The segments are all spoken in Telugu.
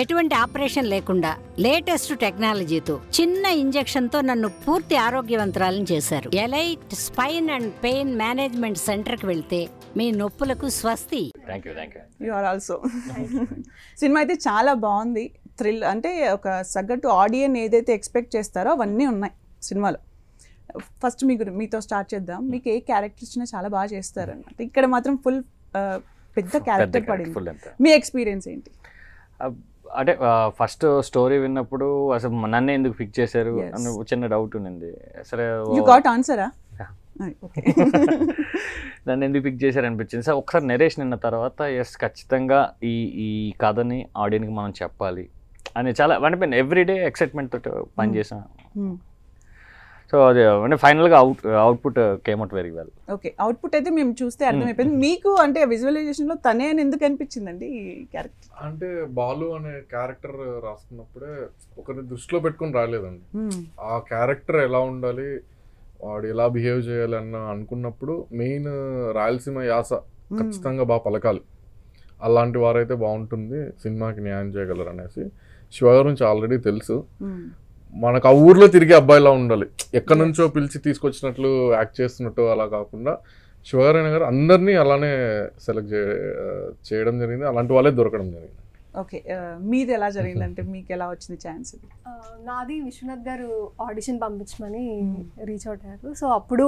ఎటువంటి ఆపరేషన్ లేకుండా లేటెస్ట్ టెక్నాలజీతో చిన్న ఇంజెక్షన్ తో నన్ను పూర్తి ఆరోగ్యవంతురాలను చేశారు. Elite spine and pain management centre కి వెళ్తే మీ నొప్పులకు స్వస్తి. You are also. సినిమా అయితే చాలా బాగుంది. థ్రిల్ అంటే ఒక సగటు ఆడియన్ ఏదైతే ఎక్స్పెక్ట్ చేస్తారో అవన్నీ ఉన్నాయి సినిమాలో. ఫస్ట్ మీతో స్టార్ట్ చేద్దాం. మీకు ఏ క్యారెక్టర్ ఇచ్చినా చాలా బాగా చేస్తారు అన్నమాట. ఇక్కడ మాత్రం ఫుల్ పెద్ద క్యారెక్టర్ పడింది. మీ ఎక్స్పీరియన్స్ ఏంటి? అంటే ఫస్ట్ స్టోరీ విన్నప్పుడు అసలు నన్ను ఎందుకు ఫిక్స్ చేశారు అని చిన్న డౌట్ ఉంది. సరే యు గాట్ ఆన్సరా? నన్ను ఎందుకు పిక్ చేశారు అనిపించింది. సార్ ఒకసారి నెరేషన్ విన్న తర్వాత ఎస్ ఖచ్చితంగా ఈ కథని ఆడియన్కి మనం చెప్పాలి అని చాలా అంటే ఎవ్రీడే ఎక్సైట్మెంట్ తోటి పనిచేసాను. సో అది అంటే ఫైనల్గా output came out very well. Okay, output అయితే మేము చూస్తే అర్థమైపోయింది. మీకు అంటే విజువలైజేషన్లో తనే అని ఎందుకు అనిపించిందండి ఈ క్యారెక్టర్? అంటే బాలు అనే క్యారెక్టర్ రాసుకున్నప్పుడే ఒకరిని దృష్టిలో పెట్టుకుని రాలేదండి. ఆ క్యారెక్టర్ ఎలా ఉండాలి, వాడు ఎలా బిహేవ్ చేయాలి అనుకున్నప్పుడు మెయిన్ రాయలసీమ యాస ఖచ్చితంగా బాగా పలకాలి, అలాంటి వారైతే బాగుంటుంది, సినిమాకి న్యాయం చేయగలరు అనేసి. శివ గురించి ఆల్రెడీ తెలుసు, మనకు ఆ ఊర్లో తిరిగే అబ్బాయిలా ఉండాలి, ఎక్కడి నుంచో పిలిచి తీసుకొచ్చినట్లు యాక్ట్ చేస్తున్నట్టు అలా కాకుండా శివగారైన గారు అందరినీ అలానే సెలెక్ట్ చేయడం జరిగింది, అలాంటి వాళ్ళే దొరకడం జరిగింది. ఓకే, మీది ఎలా జరిగిందంటే మీకు ఎలా వచ్చింది ఛాన్స్? నాది విశ్వనాథ్ గారు ఆడిషన్ పంపించమని రీచ్ అవుట్ అయ్యారు. సో అప్పుడు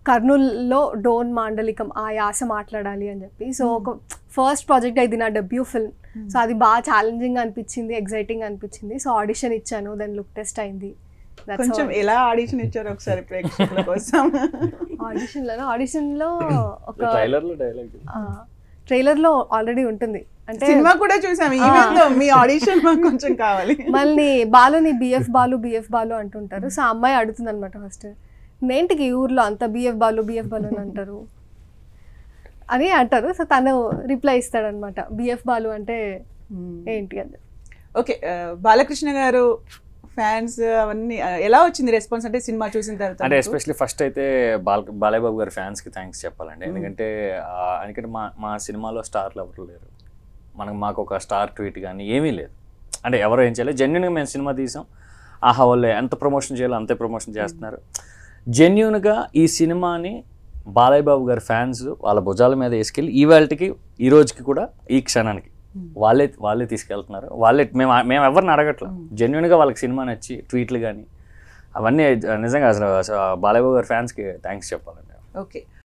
కర్నూలులో డోన్ మాండలికం ఆ యాస మాట్లాడాలి అని చెప్పి. సో ఒక ఫస్ట్ ప్రాజెక్ట్ ఇది నా డెబ్యూ ఫిల్మ్. సో అది బాగా ఛాలెంజింగ్ అనిపించింది, ఎగ్జైటింగ్ అనిపించింది. సో ఆడిషన్ ఇచ్చాను, దెన్ లుక్ టెస్ట్ అయింది. కొంచెం ఎలా ఆడిషన్ ఇచ్చారు ఒకసారి ప్రేక్షకుల కోసం? ఆడిషన్లో ఒక ట్రైలర్లో ఆల్రెడీ ఉంటుంది. అంటే సినిమా కూడా చూసాము, మీ ఆడిషన్ మాకు కొంచెం కావాలి. మళ్ళీ బాలుని బిఎఫ్ బాలు అంటుంటారు. సో ఆ అమ్మాయి అడుగుతుంది అనమాట ఫస్ట్, నేంటికి ఈ ఊర్లో అంత బిఎఫ్ బాలు అని అంటారు అని అంటారు. సో తను రిప్లై ఇస్తాడనమాట, బిఎఫ్ బాలు అంటే ఏంటి అని. ఓకే, బాలకృష్ణ గారు ఫ్యాన్స్ అవన్నీ ఎలా వచ్చింది రెస్పాన్స్ అంటే సినిమా చూసిన తర్వాత? అంటే ఎస్పెషల్లీ ఫస్ట్ అయితే బాలయ్య బాబు గారి ఫ్యాన్స్కి థ్యాంక్స్ చెప్పాలండి. ఎందుకంటే మా సినిమాలో స్టార్లు ఎవరు లేరు, మాకు ఒక స్టార్ ట్వీట్ కానీ ఏమీ లేదు. అంటే ఎవరో ఏం చేయలేదు, జెన్యున్గా మేము సినిమా తీసాం, ఆహా వాళ్ళు ఎంత ప్రమోషన్ చేయాలో అంతే ప్రమోషన్ చేస్తున్నారు. జెన్యున్గా ఈ సినిమాని బాలయ్య బాబు గారి ఫ్యాన్స్ వాళ్ళ భుజాల మీద వేసుకెళ్ళి ఈ రోజుకి కూడా ఈ క్షణానికి వాళ్ళే తీసుకెళ్తున్నారు. మేము ఎవరిని అడగట్లేదు, జెన్యున్గా వాళ్ళకి సినిమా నచ్చి ట్వీట్లు కానీ అవన్నీ నిజంగా అసలు బాలయ్య బాబు గారి ఫ్యాన్స్కి థ్యాంక్స్ చెప్పాలండి. ఓకే,